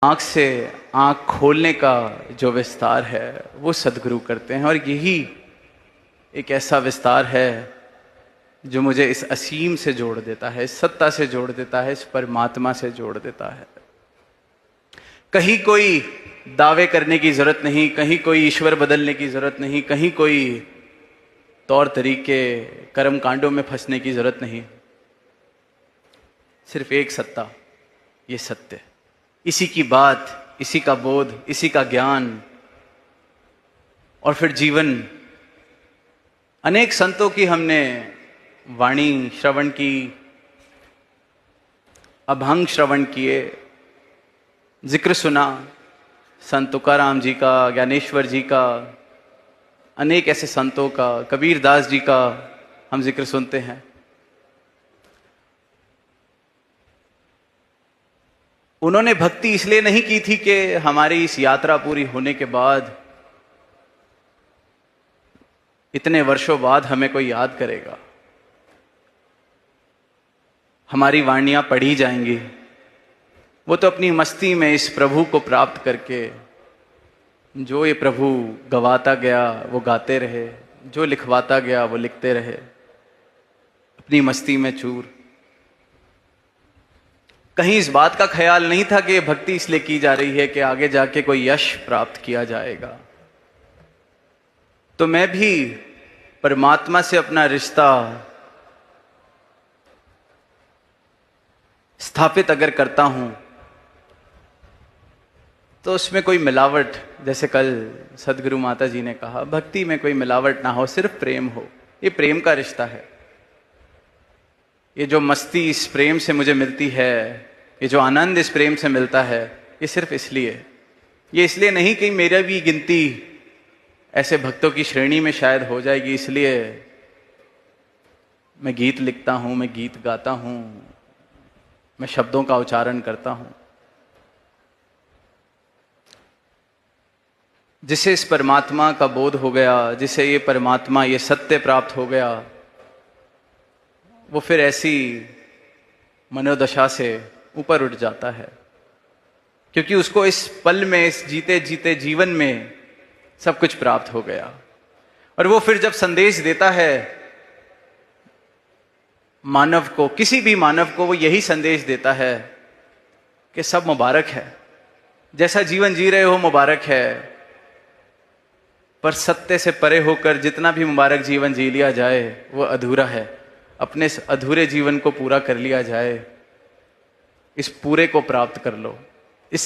आँख से आँख खोलने का जो विस्तार है वो सद्गुरु करते हैं, और यही एक ऐसा विस्तार है जो मुझे इस असीम से जोड़ देता है, इस सत्ता से जोड़ देता है, इस परमात्मा से जोड़ देता है। कहीं कोई दावे करने की जरूरत नहीं, कहीं कोई ईश्वर बदलने की जरूरत नहीं, कहीं कोई तौर तरीके कर्म कांडों में फंसने की जरूरत नहीं। सिर्फ एक सत्ता, ये सत्य, इसी की बात, इसी का बोध, इसी का ज्ञान, और फिर जीवन। अनेक संतों की हमने वाणी श्रवण की, अभंग श्रवण किए, जिक्र सुना, संत तुकाराम जी का, ज्ञानेश्वर जी का, अनेक ऐसे संतों का, कबीर दास जी का हम जिक्र सुनते हैं। उन्होंने भक्ति इसलिए नहीं की थी कि हमारी इस यात्रा पूरी होने के बाद, इतने वर्षों बाद हमें कोई याद करेगा, हमारी वाणियां पढ़ी जाएंगी। वो तो अपनी मस्ती में इस प्रभु को प्राप्त करके, जो ये प्रभु गवाता गया वो गाते रहे, जो लिखवाता गया वो लिखते रहे, अपनी मस्ती में चूर। कहीं इस बात का ख्याल नहीं था कि भक्ति इसलिए की जा रही है कि आगे जाके कोई यश प्राप्त किया जाएगा। तो मैं भी परमात्मा से अपना रिश्ता स्थापित अगर करता हूं तो उसमें कोई मिलावट, जैसे कल सदगुरु माता जी ने कहा, भक्ति में कोई मिलावट ना हो, सिर्फ प्रेम हो। ये प्रेम का रिश्ता है। ये जो मस्ती इस प्रेम से मुझे मिलती है, ये जो आनंद इस प्रेम से मिलता है, ये सिर्फ इसलिए, ये इसलिए नहीं कि मेरा भी गिनती ऐसे भक्तों की श्रेणी में शायद हो जाएगी, इसलिए मैं गीत लिखता हूं, मैं गीत गाता हूं, मैं शब्दों का उच्चारण करता हूं। जिसे इस परमात्मा का बोध हो गया, जिसे ये परमात्मा, ये सत्य प्राप्त हो गया, वो फिर ऐसी मनोदशा से ऊपर उठ जाता है, क्योंकि उसको इस पल में, इस जीते जीते जीवन में सब कुछ प्राप्त हो गया। और वो फिर जब संदेश देता है मानव को, किसी भी मानव को, वो यही संदेश देता है कि सब मुबारक है, जैसा जीवन जी रहे हो मुबारक है, पर सत्य से परे होकर जितना भी मुबारक जीवन जी लिया जाए वो अधूरा है। अपने इस अधूरे जीवन को पूरा कर लिया जाए, इस पूरे को प्राप्त कर लो। इस